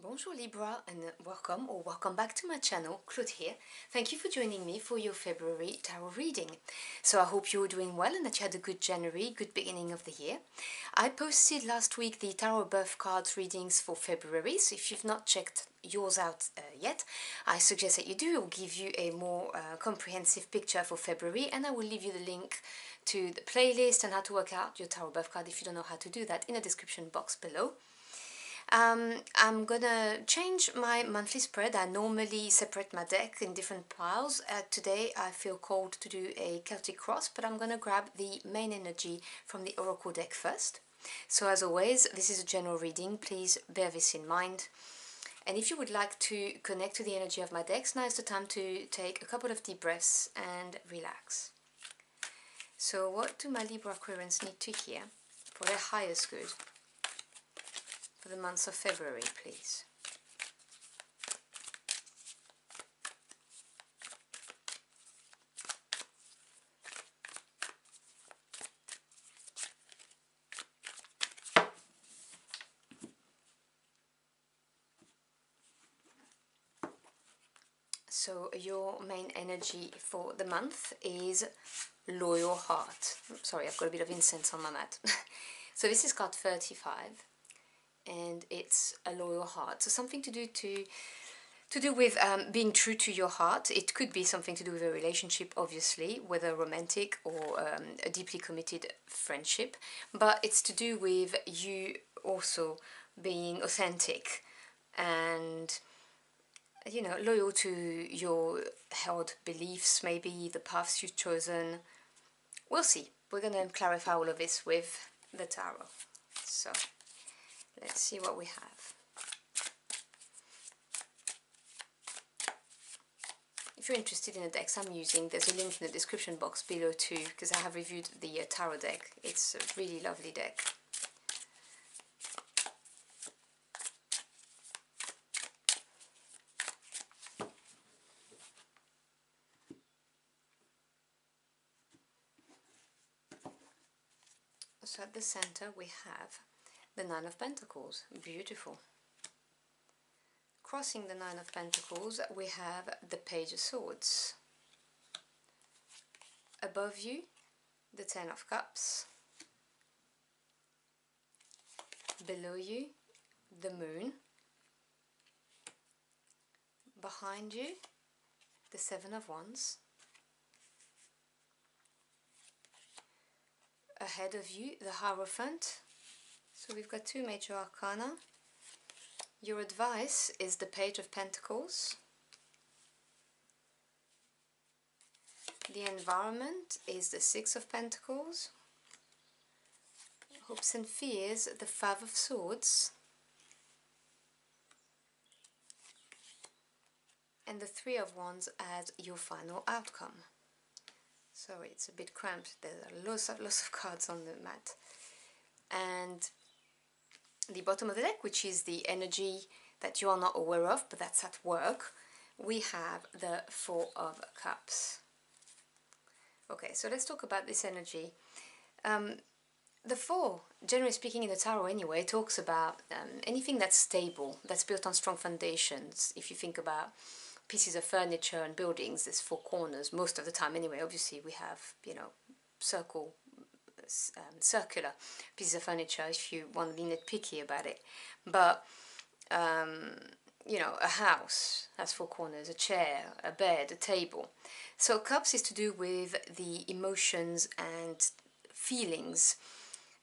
Bonjour Libra and welcome back to my channel. Claude here. Thank you for joining me for your February tarot reading. So I hope you're doing well and that you had a good January, good beginning of the year. I posted last week the tarot birth cards readings for February, so if you've not checked yours out yet, I suggest that you do. It will give you a more comprehensive picture for February, and I will leave you the link to the playlist and how to work out your tarot birth card if you don't know how to do that in the description box below. I'm gonna change my monthly spread. I normally separate my deck in different piles. Today I feel called to do a Celtic cross, but I'm gonna grab the main energy from the Oracle deck first. So as always, this is a general reading, please bear this in mind. And if you would like to connect to the energy of my decks, now is the time to take a couple of deep breaths and relax. So what do my Libra Aquarians need to hear for their highest good for the month of February, please? So your main energy for the month is loyal heart. Sorry, I've got a bit of incense on my mat. So this is card 35 and it's a loyal heart. So something to do with being true to your heart. It could be something to do with a relationship, obviously, whether romantic or a deeply committed friendship, but it's to do with you also being authentic and, you know, loyal to your held beliefs, maybe the paths you've chosen. We'll see. We're going to clarify all of this with the tarot. So let's see what we have. If you're interested in the decks I'm using, there's a link in the description box below too, because I have reviewed the tarot deck. It's a really lovely deck. So at the center we have the Nine of Pentacles. Beautiful. Crossing the Nine of Pentacles we have the Page of Swords. Above you, the Ten of Cups. Below you, the Moon. Behind you, the Seven of Wands. Ahead of you, the Hierophant. So we've got two major arcana. Your advice is the Page of Pentacles. The environment is the Six of Pentacles. Hopes and fears, the Five of Swords. And the Three of Wands as your final outcome. Sorry, it's a bit cramped. There's lots of cards on the mat. And the bottom of the deck, which is the energy that you are not aware of, but that's at work, we have the Four of Cups. Okay, so let's talk about this energy. The Four, generally speaking in the tarot anyway, talks about anything that's stable, that's built on strong foundations. If you think about pieces of furniture and buildings, there's four corners most of the time anyway. Obviously we have, you know, circular pieces of furniture if you want to be nitpicky about it, but you know, a house has four corners, a chair, a bed, a table. So cups is to do with the emotions and feelings,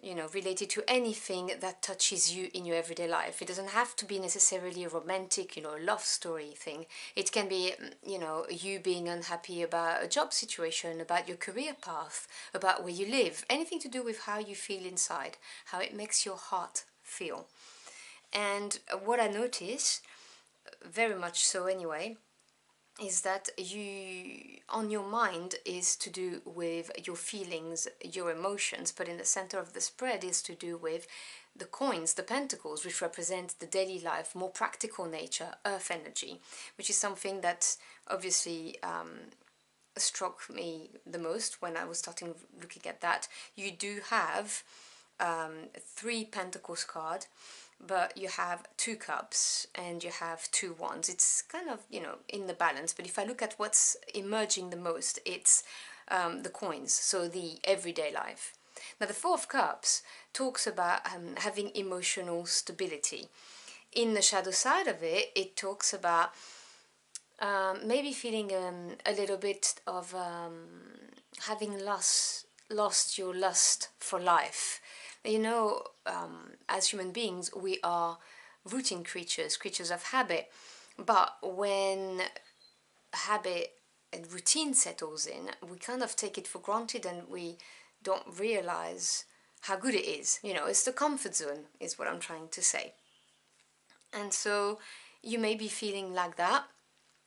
you know, related to anything that touches you in your everyday life. It doesn't have to be necessarily a romantic, you know, love story thing. It can be, you know, you being unhappy about a job situation, about your career path, about where you live, anything to do with how you feel inside, how it makes your heart feel. And what I notice, very much so anyway, is that you, on your mind, is to do with your feelings, your emotions, but in the center of the spread is to do with the coins, the pentacles, which represent the daily life, more practical nature, earth energy, which is something that obviously struck me the most when I was starting looking at that. You do have 3 Pentacles card, but you have 2 cups and you have 2 wands. It's kind of, you know, in the balance. But if I look at what's emerging the most, it's the coins, so the everyday life. Now, the 4 of Cups talks about having emotional stability. In the shadow side of it, it talks about maybe feeling a little bit of having lost your lust for life. You know, as human beings, we are routine creatures, creatures of habit. But when habit and routine settles in, we kind of take it for granted and we don't realize how good it is. You know, it's the comfort zone, is what I'm trying to say. And so you may be feeling like that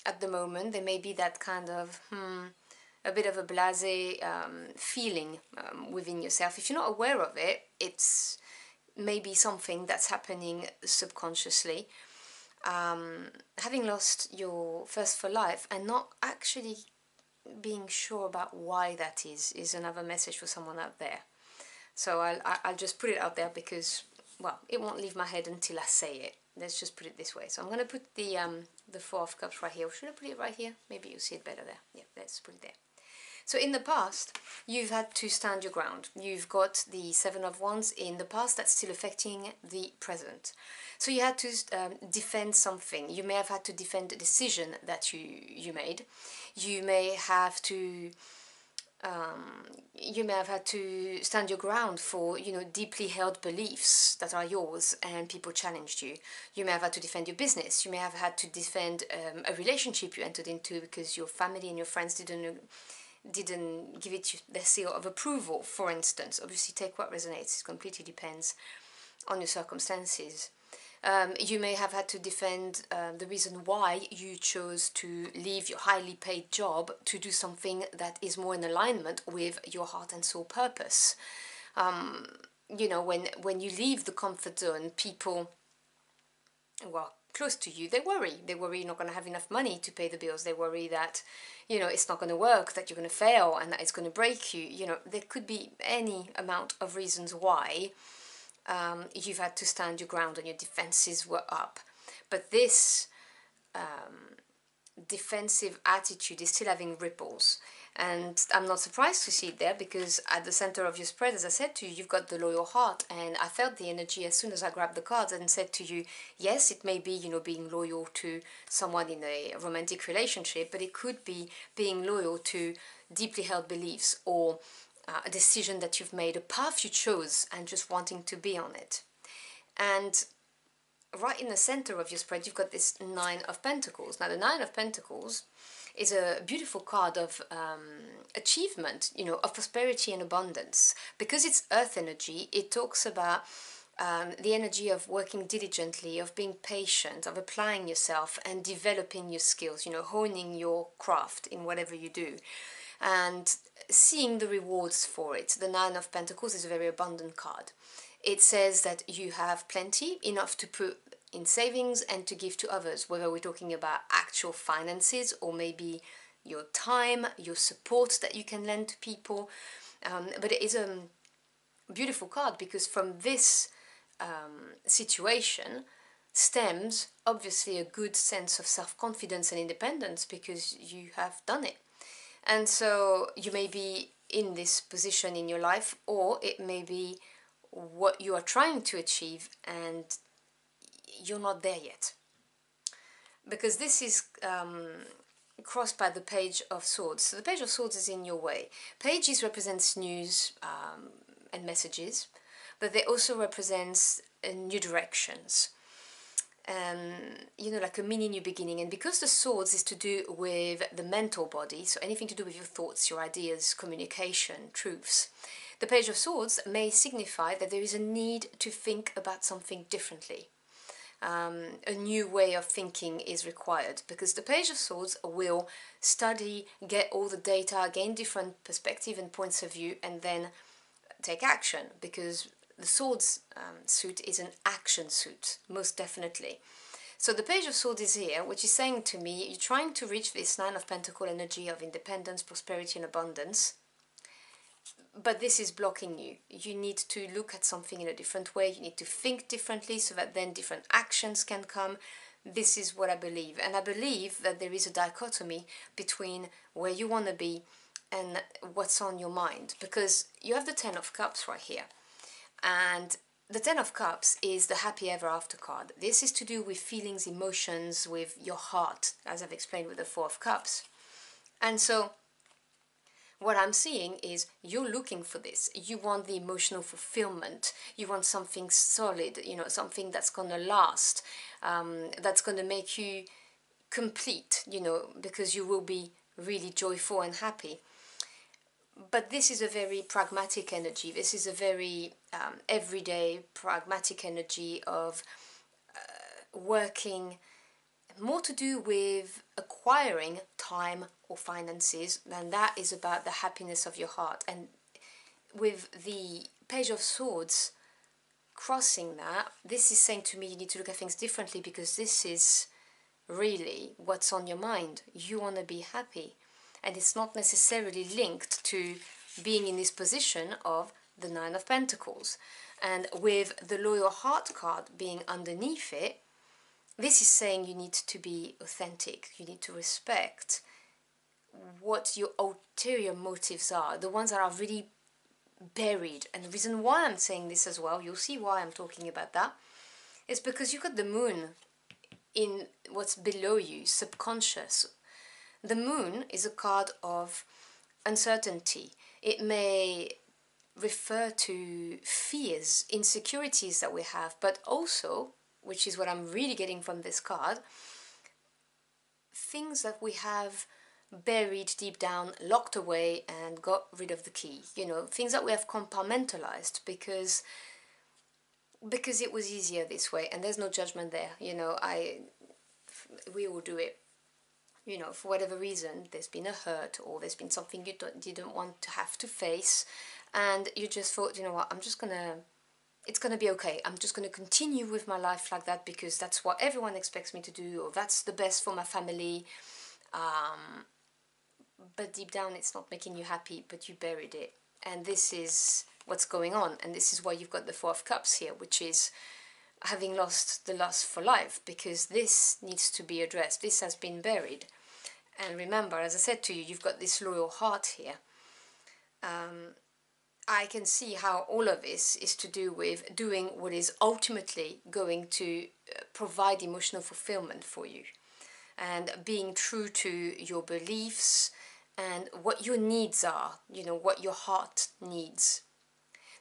at the moment. There may be that kind of, a bit of a blasé feeling within yourself. If you're not aware of it, it's maybe something that's happening subconsciously. Having lost your thirst for life and not actually being sure about why that is another message for someone out there. So I'll just put it out there because, well, it won't leave my head until I say it. Let's just put it this way. So I'm going to put the 4 of Cups right here. Or should I put it right here? Maybe you'll see it better there. Yeah, let's put it there. So in the past, you've had to stand your ground. You've got the 7 of Wands in the past that's still affecting the present. So you had to defend something. You may have had to defend a decision that you made. You may have to had to stand your ground for, you know, deeply held beliefs that are yours and people challenged you. You may have had to defend your business. You may have had to defend a relationship you entered into because your family and your friends didn't give it their seal of approval, for instance. Obviously, take what resonates. It completely depends on your circumstances. You may have had to defend the reason why you chose to leave your highly paid job to do something that is more in alignment with your heart and soul purpose. You know, when you leave the comfort zone, people, well, close to you, they worry. They worry you're not going to have enough money to pay the bills. They worry that, you know, it's not going to work, that you're going to fail, and that it's going to break you. You know, there could be any amount of reasons why you've had to stand your ground and your defenses were up. But this defensive attitude is still having ripples. And I'm not surprised to see it there because at the center of your spread, as I said to you, you've got the loyal heart. And I felt the energy as soon as I grabbed the cards and said to you, yes, it may be, you know, being loyal to someone in a romantic relationship, but it could be being loyal to deeply held beliefs or a decision that you've made, a path you chose, and just wanting to be on it. And right in the center of your spread, you've got this 9 of Pentacles. Now, the 9 of Pentacles is a beautiful card of achievement, you know, of prosperity and abundance. Because it's earth energy, it talks about the energy of working diligently, of being patient, of applying yourself and developing your skills, you know, honing your craft in whatever you do. And seeing the rewards for it. The 9 of Pentacles is a very abundant card. It says that you have plenty, enough to put in savings and to give to others, whether we're talking about actual finances or maybe your time, your support that you can lend to people. But it is a beautiful card because from this situation stems obviously a good sense of self-confidence and independence because you have done it. And so you may be in this position in your life, or it may be what you are trying to achieve and you're not there yet. Because this is crossed by the Page of Swords. So the Page of Swords is in your way. Pages represents news and messages, but they also represents new directions. You know, like a mini new beginning. And because the swords is to do with the mental body, so anything to do with your thoughts, your ideas, communication, truths, the Page of Swords may signify that there is a need to think about something differently. A new way of thinking is required because the Page of Swords will study, get all the data, gain different perspective and points of view, and then take action, because the Swords suit is an action suit, most definitely. So the Page of Swords is here, which is saying to me, you're trying to reach this 9 of Pentacle energy of independence, prosperity and abundance, but this is blocking you. You need to look at something in a different way. You need to think differently so that then different actions can come. This is what I believe. And I believe that there is a dichotomy between where you want to be and what's on your mind. Because you have the Ten of Cups right here. And the Ten of Cups is the happy ever after card. This is to do with feelings, emotions, with your heart, as I've explained with the Four of Cups. And so what I'm seeing is you're looking for this. You want the emotional fulfillment. You want something solid, you know, something that's going to last, that's going to make you complete, you know, because you will be really joyful and happy. But this is a very pragmatic energy. This is a very everyday pragmatic energy of working, more to do with acquiring time or finances than that is about the happiness of your heart. And with the Page of Swords crossing that, this is saying to me you need to look at things differently, because this is really what's on your mind. You want to be happy, and it's not necessarily linked to being in this position of the Nine of Pentacles. And with the Loyal Heart card being underneath it, this is saying you need to be authentic. You need to respect what your ulterior motives are, the ones that are really buried. And the reason why I'm saying this as well, you'll see why I'm talking about that, is because you've got the moon in what's below you, subconscious. The moon is a card of uncertainty. It may refer to fears, insecurities that we have, but also, which is what I'm really getting from this card, things that we have buried deep down, locked away, and got rid of the key. You know, things that we have compartmentalized because it was easier this way, and there's no judgment there. You know, we all do it. You know, for whatever reason, there's been a hurt, or there's been something you didn't want to have to face, and you just thought, you know what, it's gonna be okay. I'm just gonna continue with my life like that because that's what everyone expects me to do, or that's the best for my family. But deep down, it's not making you happy, but you buried it, and this is what's going on. And this is why you've got the Four of Cups here, which is having lost the lust for life, because this needs to be addressed. This has been buried. And remember, as I said to you, you've got this loyal heart here. I can see how all of this is to do with doing what is ultimately going to provide emotional fulfillment for you, and being true to your beliefs and what your needs are, you know, what your heart needs.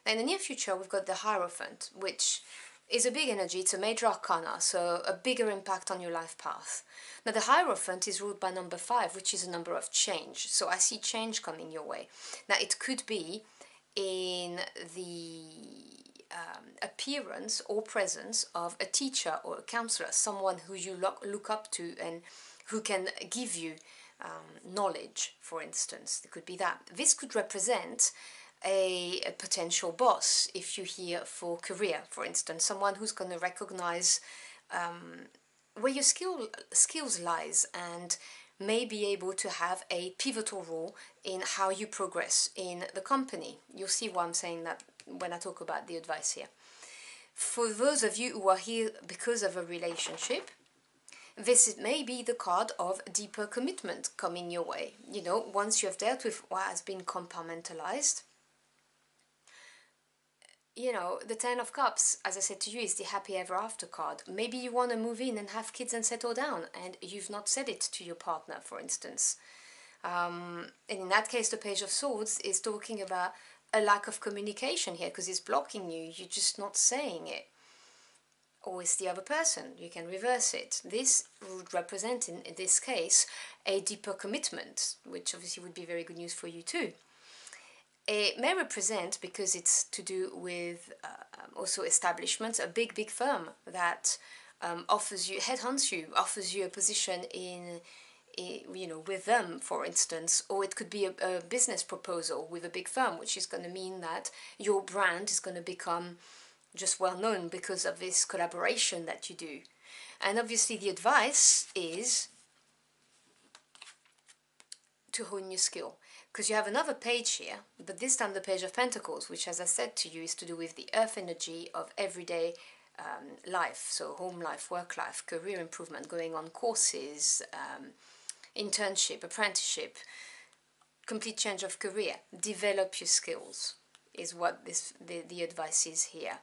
Now, in the near future, we've got the Hierophant, which is a big energy. It's a major arcana, so a bigger impact on your life path. Now, the Hierophant is ruled by number 5, which is a number of change. So I see change coming your way. Now, it could be in the appearance or presence of a teacher or a counselor, someone who you look up to and who can give you knowledge, for instance. It could be that. This could represent a potential boss if you're here for career, for instance, someone who's going to recognize where your skills lies and may be able to have a pivotal role in how you progress in the company. You'll see why I'm saying that when I talk about the advice here. For those of you who are here because of a relationship, this may be the card of deeper commitment coming your way. You know, once you have dealt with what has been compartmentalized, you know, the Ten of Cups, as I said to you, is the happy ever after card. Maybe you want to move in and have kids and settle down, and you've not said it to your partner, for instance. And in that case, the Page of Swords is talking about a lack of communication here, because it's blocking you. You're just not saying it. Or it's the other person. You can reverse it. This would represent, in this case, a deeper commitment, which obviously would be very good news for you too. It may represent, because it's to do with also establishments, a big firm that offers you, headhunts you, offers you a position in, you know, with them, for instance. Or it could be a business proposal with a big firm, which is going to mean that your brand is going to become just well known because of this collaboration that you do. And obviously the advice is to hone your skill, because you have another page here, but this time the Page of Pentacles, which, as I said to you, is to do with the earth energy of everyday life, so home life, work life, career improvement, going on courses, internship, apprenticeship, complete change of career, develop your skills is what the advice is here.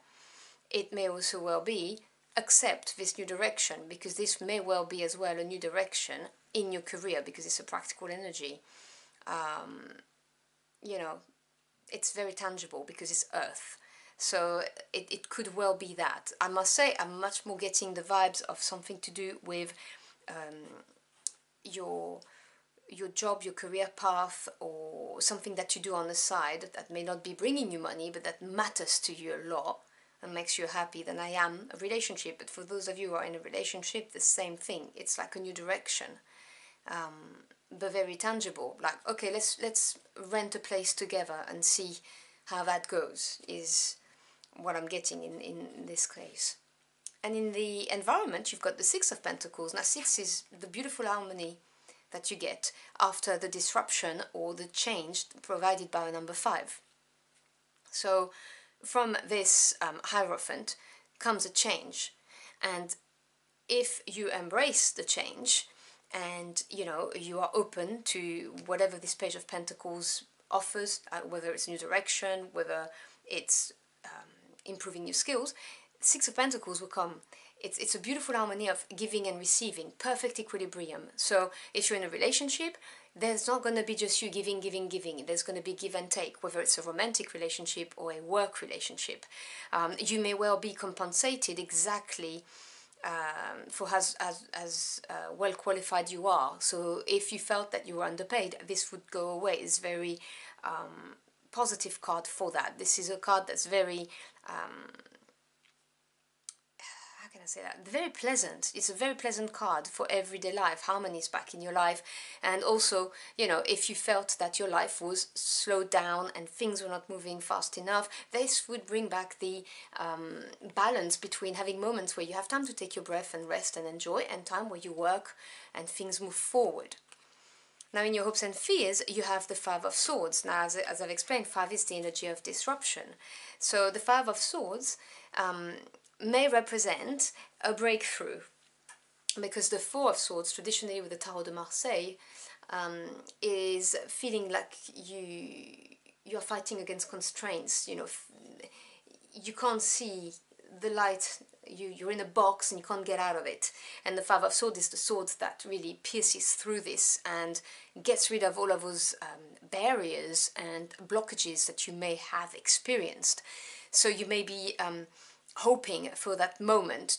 It may also well be accept this new direction, because this may well be as well a new direction in your career, because it's a practical energy. You know, it's very tangible because it's earth. So it could well be that. I must say, I'm much more getting the vibes of something to do with your job, your career path, or something that you do on the side that may not be bringing you money, but that matters to you a lot and makes you happy, than I am a relationship. But for those of you who are in a relationship, the same thing. It's like a new direction, but very tangible. Like, okay, let's rent a place together and see how that goes, is what I'm getting in this case. And in the environment, you've got the Six of Pentacles. Now, six is the beautiful harmony that you get after the disruption or the change provided by a number 5. So from this Hierophant comes a change, and if you embrace the change and you are open to whatever this Page of Pentacles offers, whether it's a new direction, whether it's improving your skills, Six of Pentacles will come. It's a beautiful harmony of giving and receiving, perfect equilibrium. So if you're in a relationship, there's not going to be just you giving. There's going to be give and take, whether it's a romantic relationship or a work relationship. You may well be compensated exactly for as well qualified you are. So if you felt that you were underpaid, this would go away. It's very positive card for that. This is a card that's very how can I say that? Very pleasant. It's a very pleasant card for everyday life. Harmony is back in your life. And also, if you felt that your life was slowed down and things were not moving fast enough, this would bring back the balance between having moments where you have time to take your breath and rest and enjoy, and time where you work and things move forward. Now, in your hopes and fears, you have the Five of Swords. Now, as I've explained, 5 is the energy of disruption. So the Five of Swords may represent a breakthrough, because the Four of Swords, traditionally with the Tarot de Marseille, is feeling like you're fighting against constraints. You can't see the light. You're in a box and you can't get out of it. And the Five of Swords is the sword that really pierces through this and gets rid of all of those barriers and blockages that you may have experienced. So you may be hoping for that moment,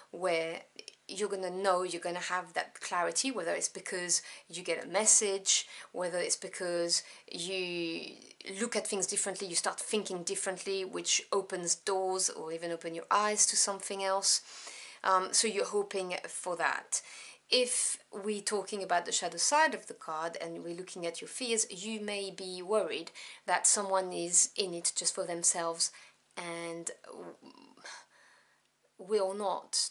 where you're going to know, you're going to have that clarity, whether it's because you get a message, whether it's because you look at things differently, you start thinking differently, which opens doors or even open your eyes to something else. So you're hoping for that. If we're talking about the shadow side of the card and we're looking at your fears, you may be worried that someone is in it just for themselves and will not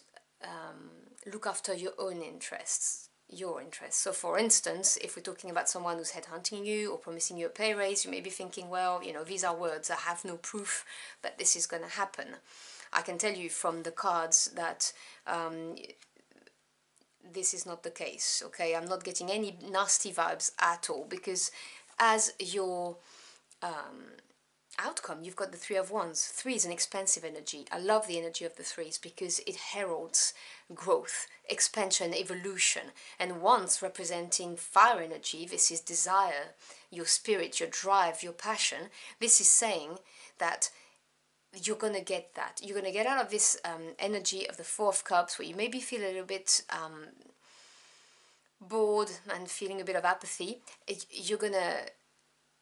look after your own interests, your interests. So for instance, if we're talking about someone who's headhunting you or promising you a pay raise, you may be thinking, well, these are words, I have no proof that this is going to happen. I can tell you from the cards that this is not the case, okay? I'm not getting any nasty vibes at all, because as your outcome, you've got the Three of Wands. 3 is an expansive energy. I love the energy of the 3s because it heralds growth, expansion, evolution. And Wands representing fire energy, this is desire, your spirit, your drive, your passion. This is saying that you're going to get that. You're going to get out of this energy of the Four of Cups, where you maybe feel a little bit bored and feeling a bit of apathy. You're going to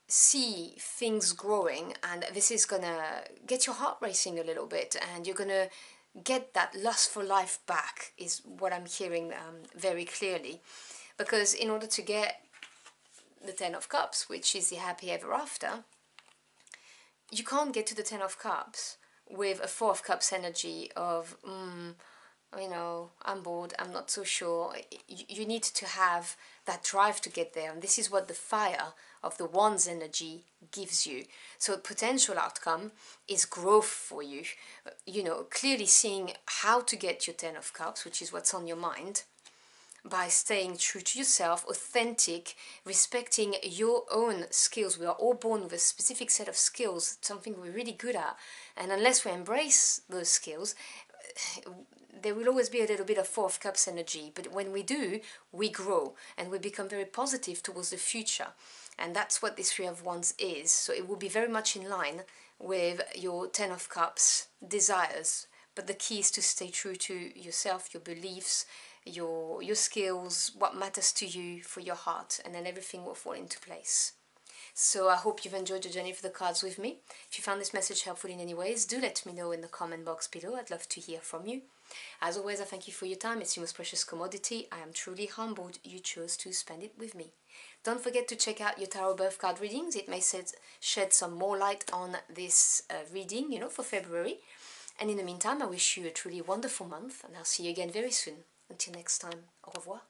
see things growing, and this is gonna get your heart racing a little bit, and you're gonna get that lust for life back, is what I'm hearing very clearly. Because in order to get the Ten of Cups, which is the happy ever after, you can't get to the Ten of Cups with a Four of Cups energy of you know, I'm bored, I'm not so sure. You need to have that drive to get there, and this is what the fire of the Wands energy gives you. So potential outcome is growth for you, you know, clearly seeing how to get your 10 of Cups, which is what's on your mind, by staying true to yourself, authentic, respecting your own skills. We are all born with a specific set of skills, something we're really good at, and unless we embrace those skills, there will always be a little bit of Four of Cups energy, but when we do, we grow and we become very positive towards the future. And that's what this Three of Wands is. So it will be very much in line with your Ten of Cups desires. But the key is to stay true to yourself, your beliefs, your skills, what matters to you for your heart, and then everything will fall into place. So I hope you've enjoyed the journey of the cards with me. If you found this message helpful in any ways, do let me know in the comment box below. I'd love to hear from you. As always, I thank you for your time. It's your most precious commodity. I am truly humbled you chose to spend it with me. Don't forget to check out your tarot birth card readings. It may shed some more light on this reading, you know, for February. And in the meantime, I wish you a truly wonderful month, and I'll see you again very soon. Until next time, au revoir.